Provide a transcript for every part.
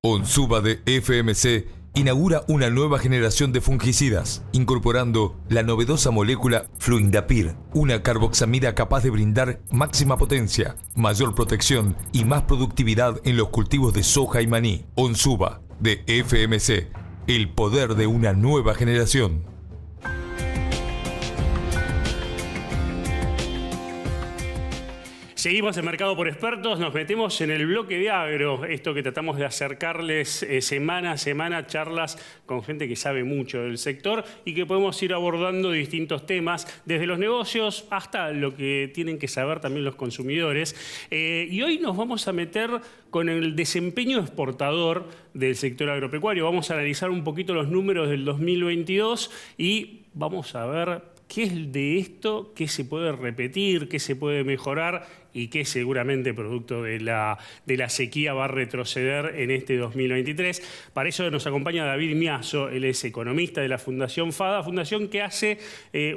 Onsuba de FMC inaugura una nueva generación de fungicidas, incorporando la novedosa molécula Fluindapyr, una carboxamida capaz de brindar máxima potencia, mayor protección y más productividad en los cultivos de soja y maní. Onsuba de FMC, el poder de una nueva generación. Seguimos en Mercado por Expertos, nos metemos en el bloque de agro, esto que tratamos de acercarles semana a semana, charlas con gente que sabe mucho del sector y que podemos ir abordando distintos temas, desde los negocios hasta lo que tienen que saber también los consumidores. Y hoy nos vamos a meter con el desempeño exportador del sector agropecuario. Vamos a analizar un poquito los números del 2022 y vamos a ver qué es de esto, qué se puede repetir, qué se puede mejorar y qué seguramente producto de la sequía va a retroceder en este 2023. Para eso nos acompaña David Miazo, él es economista de la Fundación FADA, fundación que hace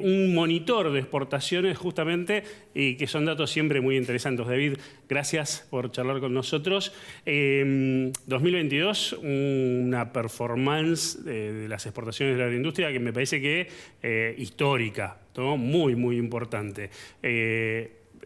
un monitor de exportaciones justamente y que son datos siempre muy interesantes. David, gracias por charlar con nosotros. 2022, una performance de las exportaciones de la agroindustria que me parece que histórica, ¿no? Muy, muy importante.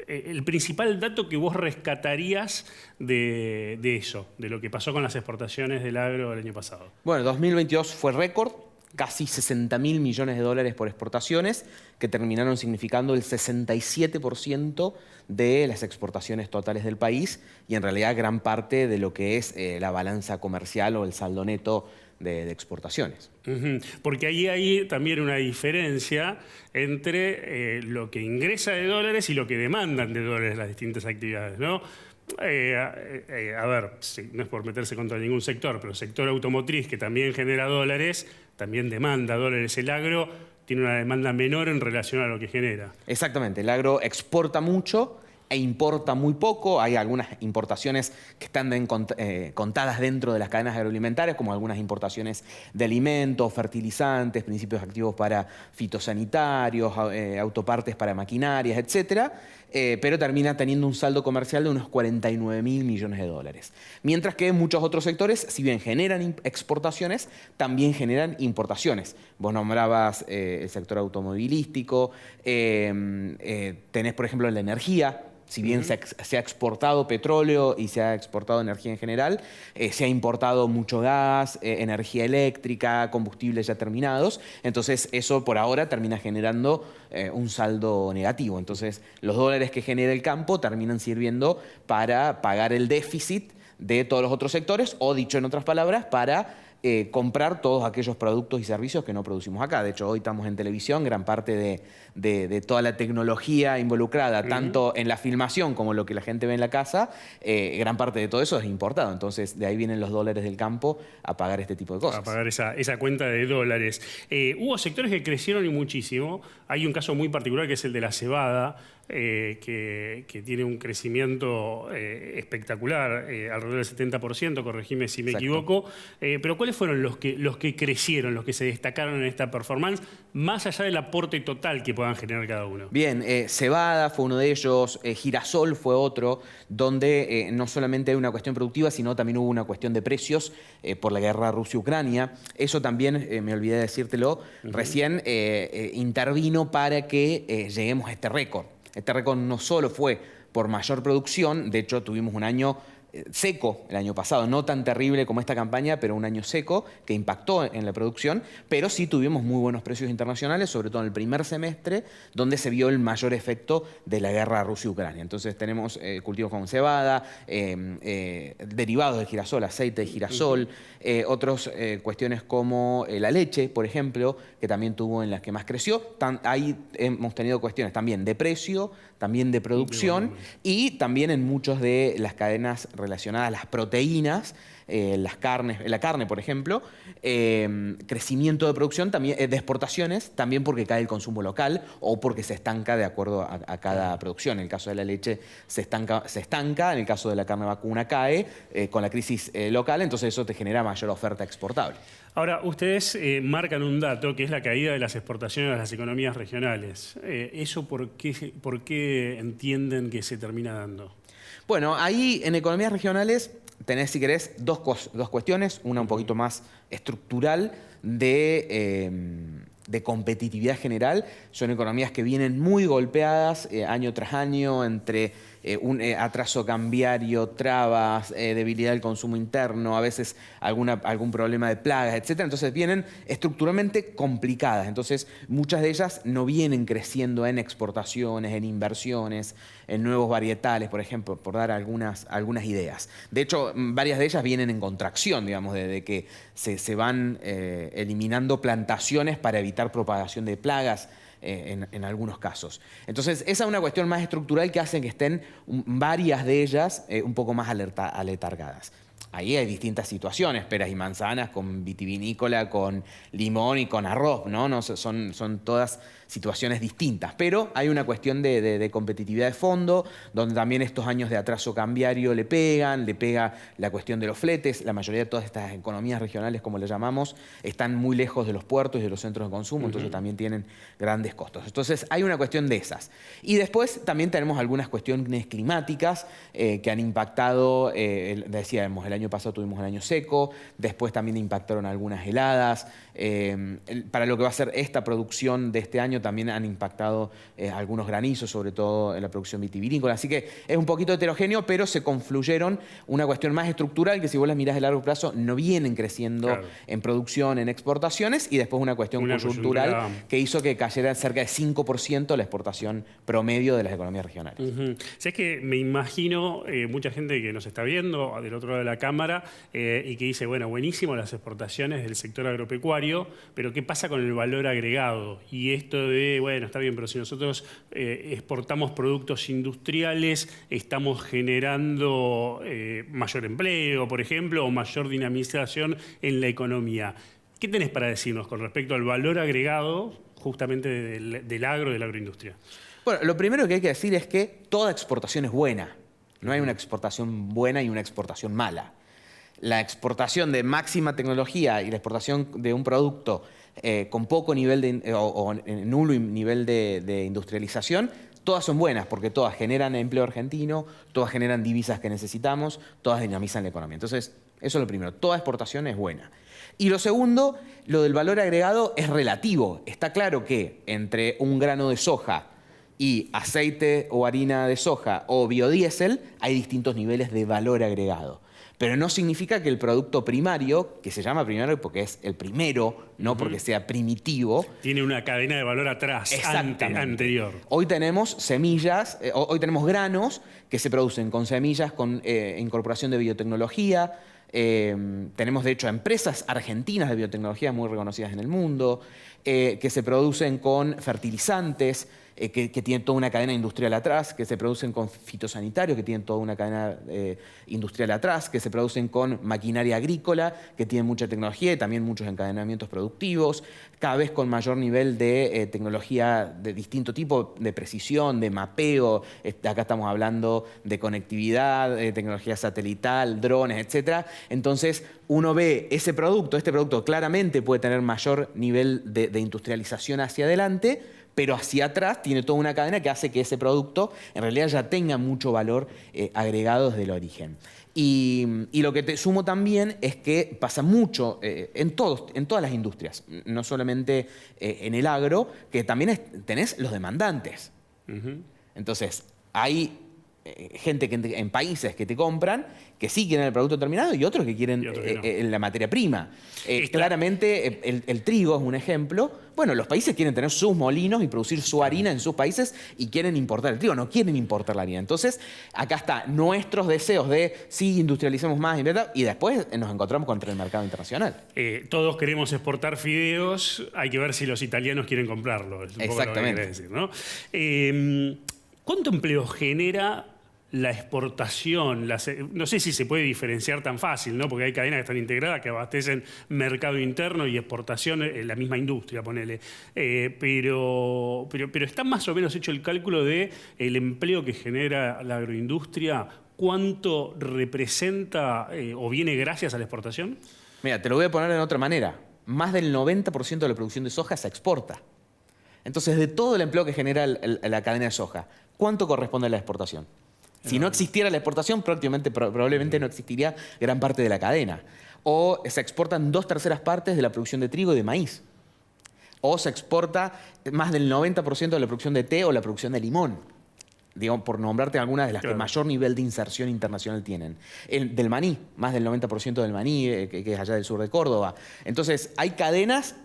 El principal dato que vos rescatarías de eso, de lo que pasó con las exportaciones del agro el año pasado. Bueno, 2022 fue récord, casi 60.000 millones de dólares por exportaciones, que terminaron significando el 67% de las exportaciones totales del país y en realidad gran parte de lo que es la balanza comercial o el saldo neto de exportaciones. Porque ahí hay también una diferencia entre lo que ingresa de dólares y lo que demandan de dólares las distintas actividades, ¿no? A ver, no es por meterse contra ningún sector, pero el sector automotriz, que también genera dólares, también demanda dólares. El agro tiene una demanda menor en relación a lo que genera. Exactamente, el agro exporta mucho e importa muy poco. Hay algunas importaciones que están contadas dentro de las cadenas agroalimentarias, como algunas importaciones de alimentos, fertilizantes, principios activos para fitosanitarios, autopartes para maquinarias, etc. Pero termina teniendo un saldo comercial de unos 49.000 millones de dólares. Mientras que muchos otros sectores, si bien generan exportaciones, también generan importaciones. Vos nombrabas el sector automovilístico, tenés por ejemplo la energía. Si bien se ha exportado petróleo y se ha exportado energía en general, se ha importado mucho gas, energía eléctrica, combustibles ya terminados. Entonces eso por ahora termina generando un saldo negativo. Entonces los dólares que genera el campo terminan sirviendo para pagar el déficit de todos los otros sectores o, dicho en otras palabras, para comprar todos aquellos productos y servicios que no producimos acá. De hecho, hoy estamos en televisión, gran parte de toda la tecnología involucrada, tanto en la filmación como lo que la gente ve en la casa, gran parte de todo eso es importado. Entonces, de ahí vienen los dólares del campo a pagar este tipo de cosas. A pagar esa cuenta de dólares. Hubo sectores que crecieron y muchísimo. Hay un caso muy particular que es el de la cebada, que tiene un crecimiento espectacular, alrededor del 70%, corregime si me equivoco. Pero ¿cuáles fueron los que crecieron, los que se destacaron en esta performance, más allá del aporte total que puedan generar cada uno? Bien, cebada fue uno de ellos, girasol fue otro, donde no solamente hay una cuestión productiva, sino también hubo una cuestión de precios por la guerra Rusia-Ucrania. Eso también, me olvidé de decírtelo, recién intervino para que lleguemos a este récord. Este récord no solo fue por mayor producción, de hecho tuvimos un año seco el año pasado, no tan terrible como esta campaña, pero un año seco que impactó en la producción, pero sí tuvimos muy buenos precios internacionales, sobre todo en el primer semestre, donde se vio el mayor efecto de la guerra Rusia-Ucrania. Entonces tenemos cultivos como cebada, derivados de girasol, aceite de girasol, otras cuestiones como la leche, por ejemplo, que también tuvo en las que más creció. Ahí hemos tenido cuestiones también de precio, también de producción y también en muchas de las cadenas relacionadas a las proteínas, la carne, por ejemplo, crecimiento de producción, también, de exportaciones, también porque cae el consumo local o porque se estanca de acuerdo a cada producción. En el caso de la leche se estanca, en el caso de la carne vacuna cae con la crisis local, entonces eso te genera mayor oferta exportable. Ahora, ustedes marcan un dato que es la caída de las exportaciones a las economías regionales. ¿Eso por qué entienden que se termina dando? Bueno, ahí en economías regionales tenés, si querés, dos cuestiones, una un poquito más estructural de competitividad general. Son economías que vienen muy golpeadas año tras año entre un atraso cambiario, trabas, debilidad del consumo interno, a veces algún problema de plagas, etc. Entonces vienen estructuralmente complicadas. Entonces muchas de ellas no vienen creciendo en exportaciones, en inversiones, en nuevos varietales, por ejemplo, por dar algunas ideas. De hecho, varias de ellas vienen en contracción, digamos, de que se van eliminando plantaciones para evitar propagación de plagas en algunos casos. Entonces, esa es una cuestión más estructural que hace que estén varias de ellas un poco más aletargadas. Ahí hay distintas situaciones, peras y manzanas, con vitivinícola, con limón y con arroz, ¿no? Son todas situaciones distintas, pero hay una cuestión de competitividad de fondo, donde también estos años de atraso cambiario le pega la cuestión de los fletes. La mayoría de todas estas economías regionales, como le llamamos, están muy lejos de los puertos y de los centros de consumo, entonces también tienen grandes costos. Entonces hay una cuestión de esas. Y después también tenemos algunas cuestiones climáticas que han impactado, decíamos, el año pasado tuvimos el año seco, después también impactaron algunas heladas. Para lo que va a ser esta producción de este año también han impactado algunos granizos, sobre todo en la producción vitivinícola. Así que es un poquito heterogéneo, pero se confluyeron una cuestión más estructural que si vos las mirás de largo plazo no vienen creciendo en producción, en exportaciones, y después una cuestión coyuntural que hizo que cayera cerca de 5% la exportación promedio de las economías regionales. ¿Sabes que me imagino mucha gente que nos está viendo del otro lado de la cámara y que dice, bueno, buenísimo las exportaciones del sector agropecuario, pero ¿qué pasa con el valor agregado? Y esto de, bueno, está bien, pero si nosotros exportamos productos industriales, estamos generando mayor empleo, por ejemplo, o mayor dinamización en la economía. ¿Qué tenés para decirnos con respecto al valor agregado justamente del agro, de la agroindustria? Bueno, lo primero que hay que decir es que toda exportación es buena. No hay una exportación buena y una exportación mala. La exportación de máxima tecnología y la exportación de un producto con poco nivel o nulo nivel de industrialización, todas son buenas porque todas generan empleo argentino, todas generan divisas que necesitamos, todas dinamizan la economía. Entonces, eso es lo primero, toda exportación es buena. Y lo segundo, lo del valor agregado es relativo. Está claro que entre un grano de soja y aceite o harina de soja o biodiesel hay distintos niveles de valor agregado. Pero no significa que el producto primario, que se llama primario porque es el primero, no porque sea primitivo. Tiene una cadena de valor atrás, anterior. Hoy tenemos semillas, hoy tenemos granos que se producen con semillas, con incorporación de biotecnología. Tenemos, de hecho, empresas argentinas de biotecnología muy reconocidas en el mundo, que se producen con fertilizantes, que tienen toda una cadena industrial atrás, que se producen con fitosanitarios, que tienen toda una cadena industrial atrás, que se producen con maquinaria agrícola, que tienen mucha tecnología y también muchos encadenamientos productivos, cada vez con mayor nivel de tecnología de distinto tipo, de precisión, de mapeo. Acá estamos hablando de conectividad, de tecnología satelital, drones, etc. Entonces, uno ve este producto claramente puede tener mayor nivel de industrialización hacia adelante, pero hacia atrás tiene toda una cadena que hace que ese producto en realidad ya tenga mucho valor agregado desde el origen. Y lo que te sumo también es que pasa mucho en todas las industrias, no solamente en el agro, que también tenés los demandantes. Entonces, hay gente en países que te compran, que sí quieren el producto terminado y otros que quieren la materia prima. Claramente el trigo es un ejemplo. Bueno, los países quieren tener sus molinos y producir su harina en sus países y quieren importar el trigo, no quieren importar la harina. Entonces, acá está nuestros deseos de sí, industrialicemos más y después nos encontramos contra el mercado internacional. Todos queremos exportar fideos, hay que ver si los italianos quieren comprarlo. Es un poco lo que quiere decir, ¿no? ¿Cuánto empleo genera la exportación? No sé si se puede diferenciar tan fácil, ¿no? Porque hay cadenas que están integradas, que abastecen mercado interno y exportación en la misma industria, ponele. Pero está más o menos hecho el cálculo de el empleo que genera la agroindustria, ¿cuánto representa o viene gracias a la exportación? Mira, te lo voy a poner de otra manera. Más del 90% de la producción de soja se exporta. Entonces, de todo el empleo que genera la cadena de soja, ¿cuánto corresponde a la exportación? Si no existiera la exportación, probablemente no existiría gran parte de la cadena. O se exportan 2/3 partes de la producción de trigo y de maíz. O se exporta más del 90% de la producción de té o la producción de limón. Digamos, por nombrarte algunas de las que mayor nivel de inserción internacional tienen. Del maní, más del 90% del maní, que es allá del sur de Córdoba. Entonces, hay cadenas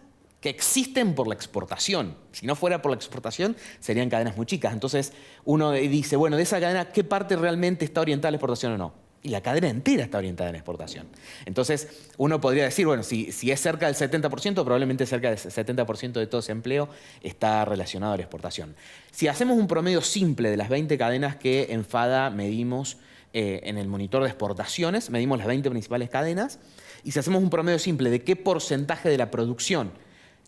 que existen por la exportación. Si no fuera por la exportación, serían cadenas muy chicas. Entonces, uno dice, bueno, de esa cadena, ¿qué parte realmente está orientada a la exportación o no? Y la cadena entera está orientada a la exportación. Entonces, uno podría decir, bueno, si es cerca del 70%, probablemente cerca del 70% de todo ese empleo está relacionado a la exportación. Si hacemos un promedio simple de las 20 cadenas que en FADA medimos en el monitor de exportaciones, medimos las 20 principales cadenas, y si hacemos un promedio simple de qué porcentaje de la producción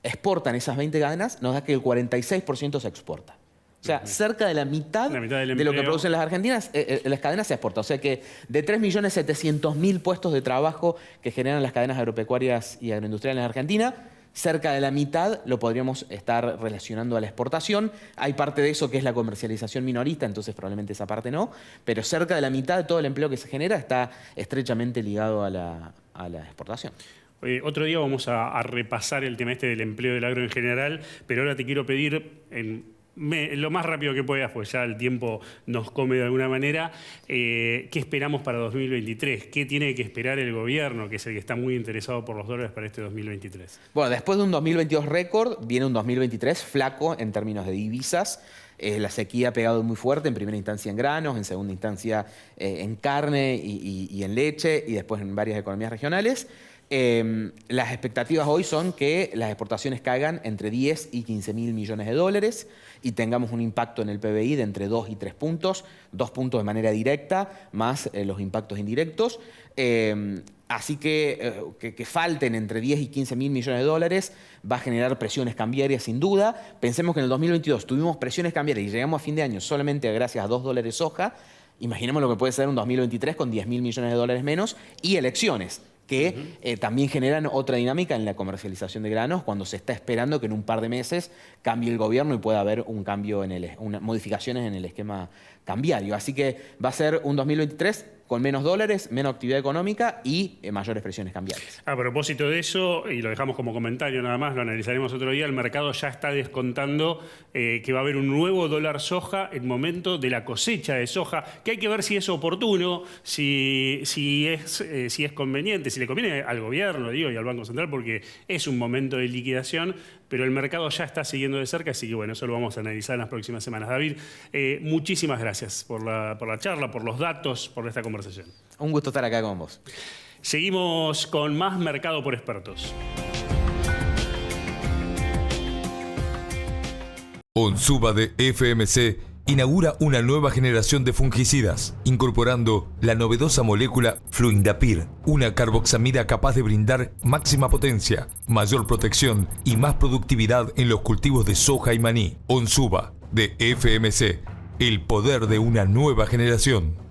exportan esas 20 cadenas, nos da que el 46% se exporta. O sea, cerca de la mitad de lo que producen las argentinas, las cadenas se exportan. O sea que de 3.700.000 puestos de trabajo que generan las cadenas agropecuarias y agroindustriales en Argentina, cerca de la mitad lo podríamos estar relacionando a la exportación. Hay parte de eso que es la comercialización minorista, entonces probablemente esa parte no, pero cerca de la mitad de todo el empleo que se genera está estrechamente ligado a la exportación. Otro día vamos a repasar el tema este del empleo del agro en general, pero ahora te quiero pedir lo más rápido que puedas, pues ya el tiempo nos come de alguna manera, ¿qué esperamos para 2023? ¿Qué tiene que esperar el gobierno, que es el que está muy interesado por los dólares para este 2023? Bueno, después de un 2022 récord, viene un 2023 flaco en términos de divisas. La sequía ha pegado muy fuerte, en primera instancia en granos, en segunda instancia en carne y en leche, y después en varias economías regionales. Las expectativas hoy son que las exportaciones caigan entre 10 y 15.000 millones de dólares y tengamos un impacto en el PBI de entre 2 y 3 puntos, 2 puntos de manera directa, más los impactos indirectos. Así que falten entre 10 y 15.000 millones de dólares va a generar presiones cambiarias sin duda. Pensemos que en el 2022 tuvimos presiones cambiarias y llegamos a fin de año solamente gracias a $2 soja. Imaginemos lo que puede ser un 2023 con 10.000 millones de dólares menos y elecciones, que también generan otra dinámica en la comercialización de granos cuando se está esperando que en un par de meses cambie el gobierno y pueda haber un cambio modificaciones en el esquema cambiario. Así que va a ser un 2023 con menos dólares, menos actividad económica y mayores presiones cambiarias. A propósito de eso, y lo dejamos como comentario nada más, lo analizaremos otro día, el mercado ya está descontando que va a haber un nuevo dólar soja en momento de la cosecha de soja, que hay que ver si es oportuno, si es conveniente, si le conviene al gobierno, digo, y al Banco Central, porque es un momento de liquidación, pero el mercado ya está siguiendo de cerca, así que bueno, eso lo vamos a analizar en las próximas semanas. David, muchísimas gracias por la charla, por los datos, por esta conversación. Un gusto estar acá con vos. Seguimos con más Mercado por Expertos. Onsuba de FMC inaugura una nueva generación de fungicidas, incorporando la novedosa molécula Fluindapyr, una carboxamida capaz de brindar máxima potencia, mayor protección y más productividad en los cultivos de soja y maní. Onsuba de FMC, el poder de una nueva generación.